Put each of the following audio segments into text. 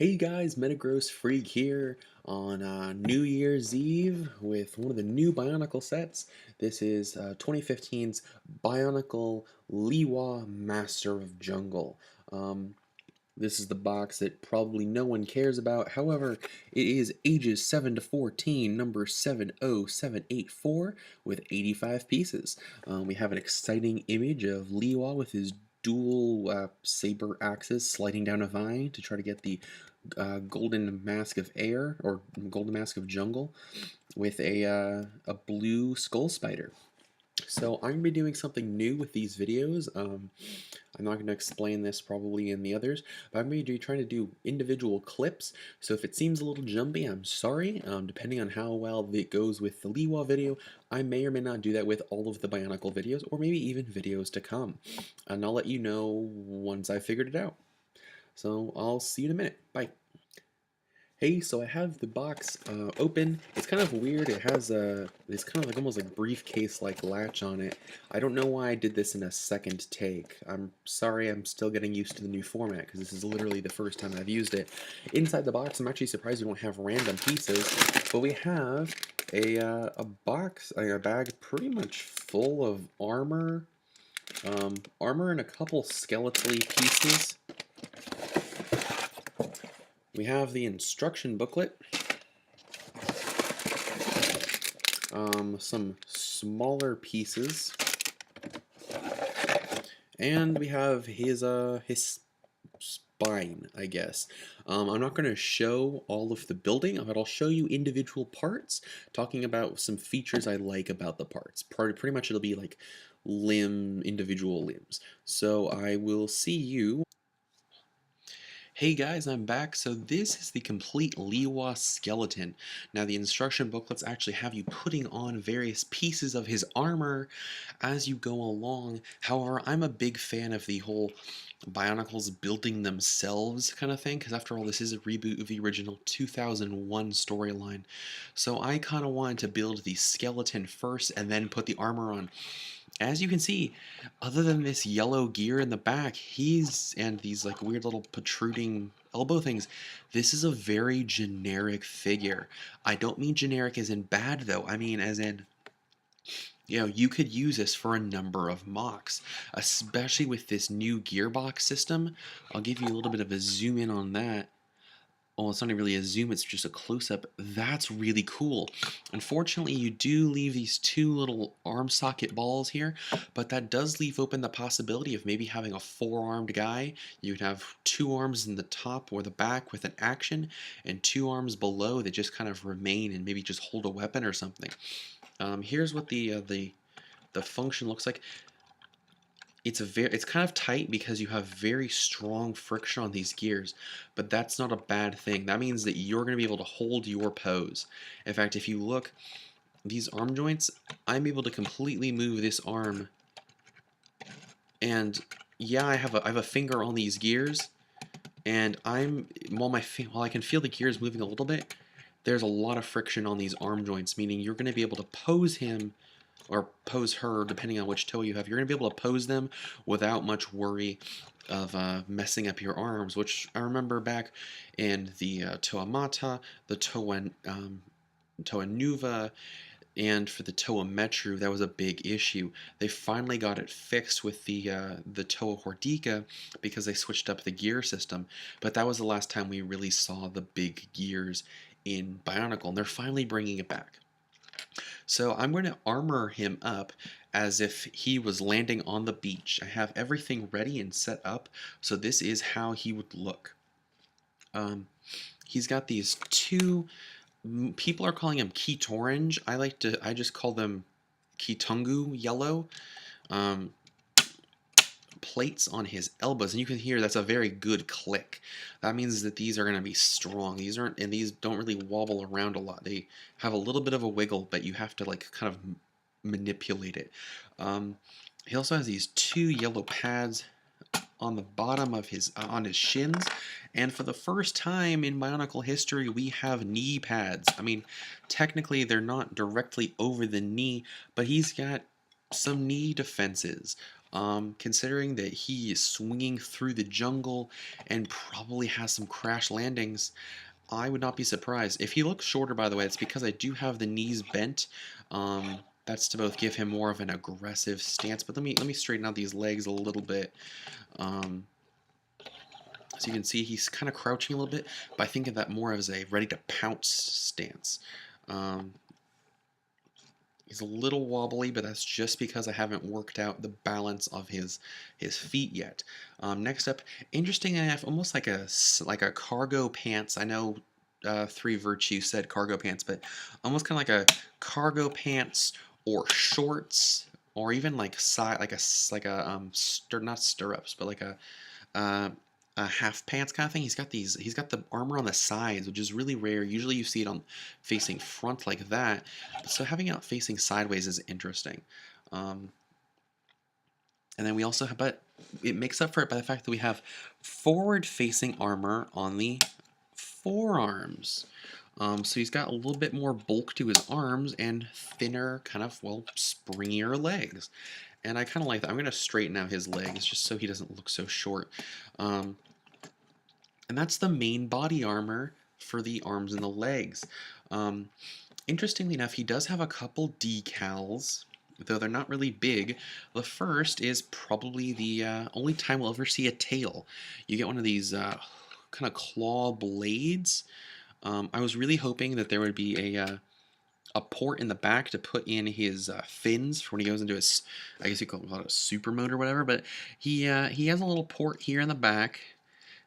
Hey guys, Metagross Freak here on New Year's Eve with one of the new Bionicle sets. This is 2015's Bionicle Lewa Master of Jungle. Um, this is the box that probably no one cares about. However, it is ages 7 to 14, number 70784, with 85 pieces. We have an exciting image of Lewa with his dual saber axes sliding down a vine to try to get the golden mask of air or golden mask of jungle with a blue skull spider. So I'm going to be doing something new with these videos. I'm not going to explain this probably in the others, but I'm going to be trying to do individual clips. So if it seems a little jumpy, I'm sorry. Depending on how well it goes with the Lewa video, I may or may not do that with all of the Bionicle videos, or maybe even videos to come. And I'll let you know once I figured it out. So I'll see you in a minute. Bye. Hey, so I have the box open. It's kind of weird. It has this kind of like almost like briefcase-like latch on it. I don't know why I did this in a second take. I'm sorry, I'm still getting used to the new format because this is literally the first time I've used it. Inside the box, I'm actually surprised we don't have random pieces, but we have a box, a bag pretty much full of armor, armor and a couple skeletally pieces. We have the instruction booklet, some smaller pieces, and we have his spine, I guess. I'm not going to show all of the building, but I'll show you individual parts, talking about some features I like about the parts. Pretty much it'll be like individual limbs. So I will see you. Hey guys, I'm back. So this is the complete Lewa skeleton. Now the instruction booklets actually have you putting on various pieces of his armor as you go along. However, I'm a big fan of the whole Bionicles building themselves kind of thing, because after all, this is a reboot of the original 2001 storyline. So I kind of wanted to build the skeleton first and then put the armor on. As you can see, other than this yellow gear in the back, and these like weird little protruding elbow things, this is a very generic figure. I don't mean generic as in bad though, I mean as in, you could use this for a number of mocks, especially with this new gearbox system. I'll give you a little bit of a zoom in on that. Oh, it's not really a zoom, it's just a close-up. That's really cool. Unfortunately, you do leave these two little arm socket balls here, but that does leave open the possibility of maybe having a four-armed guy. You would have two arms in the top or the back with an action, and two arms below that just kind of remain and maybe just hold a weapon or something. Here's what the function looks like. It's kind of tight because you have very strong friction on these gears, but that's not a bad thing. That means that you're going to be able to hold your pose. In fact, if you look, these arm joints, I'm able to completely move this arm, and yeah, I have a finger on these gears, and while I can feel the gears moving a little bit, there's a lot of friction on these arm joints, meaning you're going to be able to pose him or pose her, depending on which toe you have. You're going to be able to pose them without much worry of messing up your arms, which I remember back in the Toa Mata, the Toa Nuva, and for the Toa Metru, that was a big issue. They finally got it fixed with the Toa Hordeca because they switched up the gear system, but that was the last time we really saw the big gears in Bionicle, and they're finally bringing it back. So I'm going to armor him up as if he was landing on the beach. I have everything ready and set up, so this is how he would look. He's got these two, people are calling him Keat Orange. I just call them Kitungu Yellow. Plates on his elbows, and you can hear that's a very good click. That means that these are going to be strong. These don't really wobble around a lot. They have a little bit of a wiggle, but you have to like kind of manipulate it. He also has these two yellow pads on the bottom of on his shins, and for the first time in Bionicle history, we have knee pads. I mean, technically they're not directly over the knee, but he's got some knee defenses Considering that he is swinging through the jungle and probably has some crash landings, I would not be surprised. If he looks shorter, by the way, it's because I do have the knees bent. That's to both give him more of an aggressive stance. But let me straighten out these legs a little bit. Um, so you can see he's kind of crouching a little bit, but I think of that more as a ready to pounce stance. Um, He's a little wobbly, but that's just because I haven't worked out the balance of his feet yet. Next up, interesting enough, almost like a cargo pants. I know Three Virtues said cargo pants, but almost kind of like a cargo pants or shorts, or even like side like a not stirrups, but like uh, a half pants kind of thing. He's got the armor on the sides, which is really rare. Usually you see it on facing front like that. So having it facing sideways is interesting. Um, and then we also have, but it makes up for it by the fact that we have forward-facing armor on the forearms. So he's got a little bit more bulk to his arms and thinner, kind of, well, springier legs. And I kind of like that. I'm going to straighten out his legs just so he doesn't look so short. Um, and that's the main body armor for the arms and the legs. Interestingly enough, he does have a couple decals, though they're not really big. The first is probably the only time we'll ever see a tail. You get one of these kind of claw blades. I was really hoping that there would be a port in the back to put in his fins for when he goes into his, I guess you call it a super mode or whatever. But he has a little port here in the back.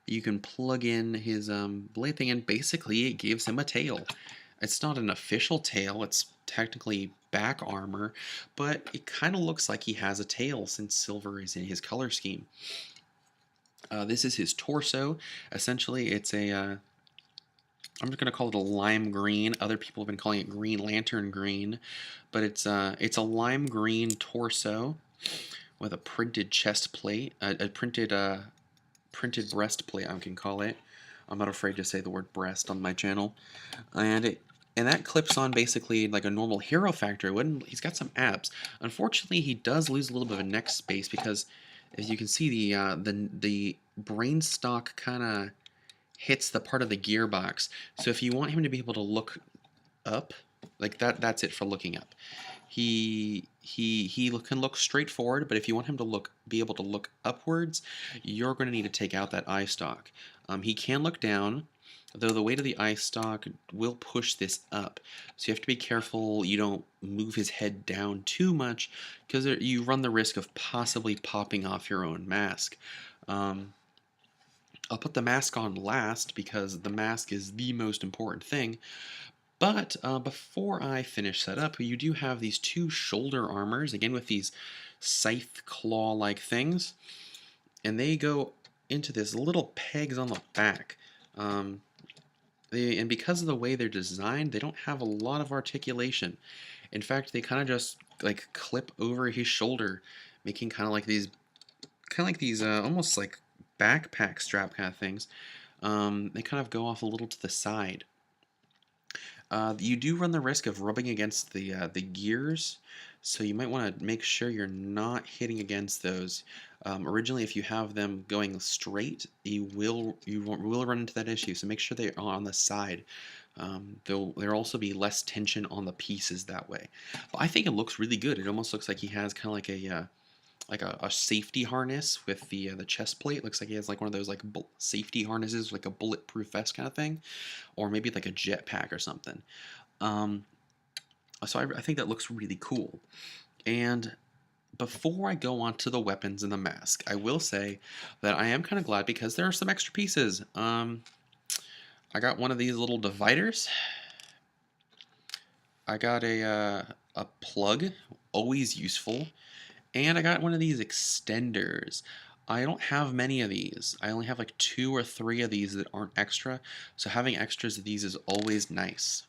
You can plug in his blade thing, and basically it gives him a tail. It's not an official tail, it's technically back armor, but it kind of looks like he has a tail since silver is in his color scheme. This is his torso. Essentially, it's a, I'm just going to call it a lime green. Other people have been calling it Green Lantern green, but it's a lime green torso with a printed chest plate, a printed breastplate, I can call it. I'm not afraid to say the word breast on my channel. And that clips on basically like a normal hero factor. He's got some abs. Unfortunately, he does lose a little bit of neck space because, as you can see, the brain stock kind of hits the part of the gearbox. So if you want him to be able to look up, like that's it for looking up. He can look straight forward, but if you want him to be able to look upwards, you're going to need to take out that eye stalk. He can look down, though the weight of the eye stalk will push this up. So you have to be careful you don't move his head down too much, because you run the risk of possibly popping off your own mask. I'll put the mask on last because the mask is the most important thing. But before I finish that up, you do have these two shoulder armors, again with these scythe claw-like things, and they go into this little pegs on the back. And because of the way they're designed, they don't have a lot of articulation. In fact, they kind of just like clip over his shoulder, making kind of like these almost like backpack strap kind of things. They kind of go off a little to the side. You do run the risk of rubbing against the gears, so you might want to make sure you're not hitting against those. Originally, if you have them going straight, you will run into that issue. So make sure they are on the side. There'll also be less tension on the pieces that way. But I think it looks really good. It almost looks like he has kind of like a safety harness with the chest plate. It looks like he has like one of those like safety harnesses, like a bulletproof vest kind of thing, or maybe like a jetpack or something. So I think that looks really cool. And before I go on to the weapons and the mask, I will say that I am kind of glad because there are some extra pieces. I got one of these little dividers. I got a plug, always useful. And I got one of these extenders. I don't have many of these. I only have like 2 or 3 of these that aren't extra. So having extras of these is always nice.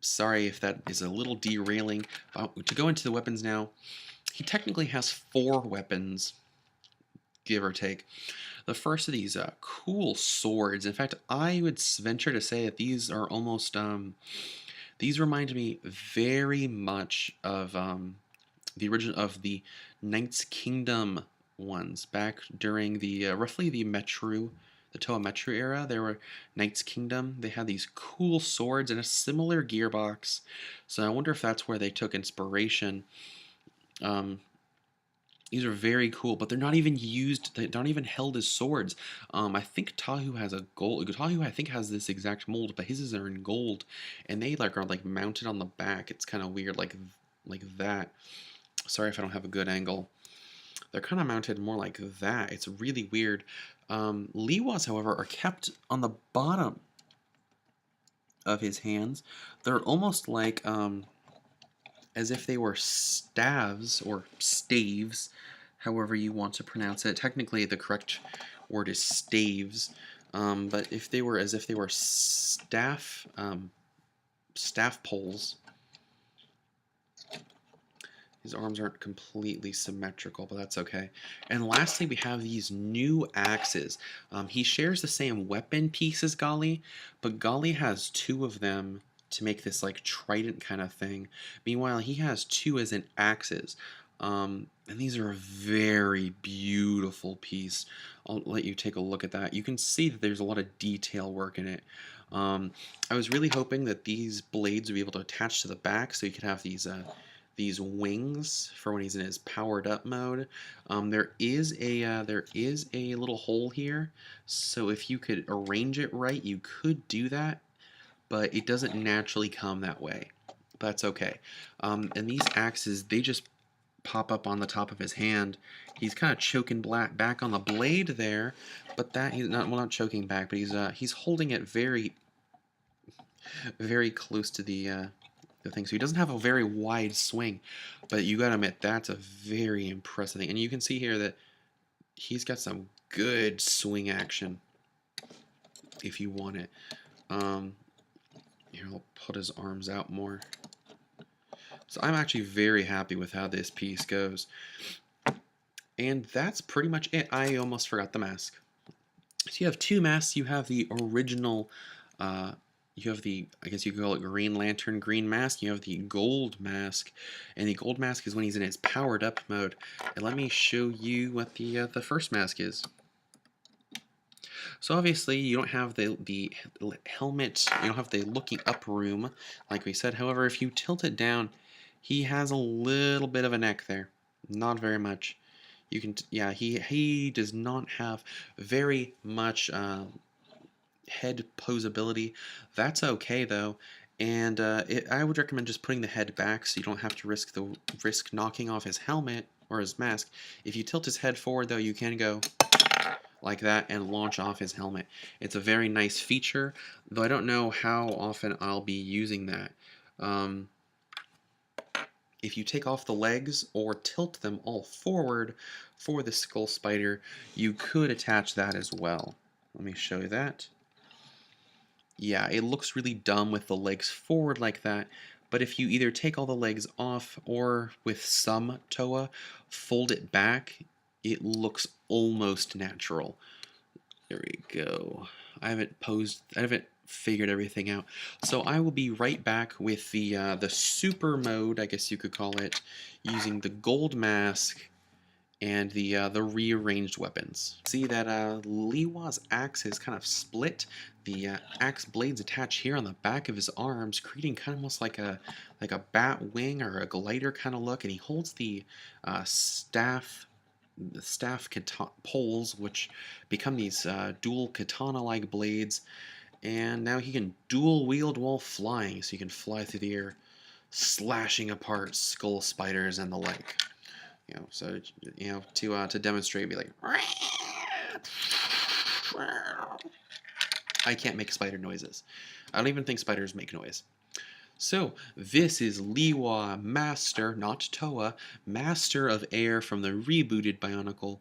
Sorry if that is a little derailing. To go into the weapons now, he technically has 4 weapons, give or take. The first of these cool swords. In fact, I would venture to say that these are almost... these remind me very much of the origin of the Knights Kingdom ones back during the roughly the Toa Metru era. There were Knights Kingdom. They had these cool swords and a similar gearbox. So I wonder if that's where they took inspiration. Um, these are very cool, but they're not even used. They're not even held as swords. I think Tahu has a gold. Tahu, I think, has this exact mold, but his are in gold, and they like are like mounted on the back. It's kind of weird, like that. Sorry if I don't have a good angle. They're kind of mounted more like that. It's really weird. Lewas, however, are kept on the bottom of his hands. They're almost like as if they were staves or staves, however you want to pronounce it. Technically, the correct word is staves, but if they were as if they were staff poles. His arms aren't completely symmetrical, but that's okay. And lastly, we have these new axes. He shares the same weapon piece as Gali, but Gali has two of them to make this like trident kind of thing. Meanwhile, he has two as in axes. And these are a very beautiful piece. I'll let you take a look at that. You can see that there's a lot of detail work in it. I was really hoping that these blades would be able to attach to the back so you could have these wings for when he's in his powered up mode. There is a little hole here, so if you could arrange it right, you could do that, but it doesn't naturally come that way. That's okay. And these axes, they just pop up on the top of his hand. He's kind of choking back on the blade there, but that he's not well, not choking back, but he's holding it very very close to the thing. So he doesn't have a very wide swing, but you gotta admit that's a very impressive thing. And you can see here that he's got some good swing action if you want it. Here, I'll put his arms out more. So I'm actually very happy with how this piece goes. And that's pretty much it. I almost forgot the mask. So you have two masks. You have the original you have the, I guess you could call it Green Lantern green mask. You have the gold mask, and the gold mask is when he's in his powered up mode. And let me show you what the first mask is. So obviously you don't have the helmet, you don't have the looking up room like we said. However, if you tilt it down, he has a little bit of a neck there, not very much. You can, yeah, he does not have very much head posability. That's okay though, and I would recommend just putting the head back so you don't have to risk knocking off his helmet or his mask. If you tilt his head forward though, you can go like that and launch off his helmet. It's a very nice feature, though I don't know how often I'll be using that. If you take off the legs or tilt them all forward for the skull spider, you could attach that as well. Let me show you that. Yeah, it looks really dumb with the legs forward like that, but if you either take all the legs off or with some Toa, fold it back, it looks almost natural. There we go. I haven't figured everything out. So I will be right back with the super mode, I guess you could call it, using the gold mask and the rearranged weapons. See that Lewa's axe is kind of split. The axe blades attach here on the back of his arms, creating kind of almost like a bat wing or a glider kind of look. And he holds the staff poles, which become these dual katana-like blades. And now he can dual wield while flying, so he can fly through the air, slashing apart skull spiders and the like. So to demonstrate, be like, I can't make spider noises. I don't even think spiders make noise. So this is Lewa, Master, not Toa, Master of Air from the rebooted Bionicle.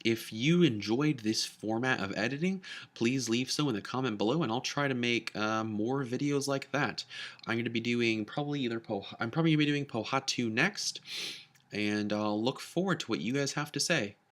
If you enjoyed this format of editing, please leave so in the comment below, and I'll try to make more videos like that. I'm going to be doing I'm probably going to be doing Pohatu next, and I'll look forward to what you guys have to say.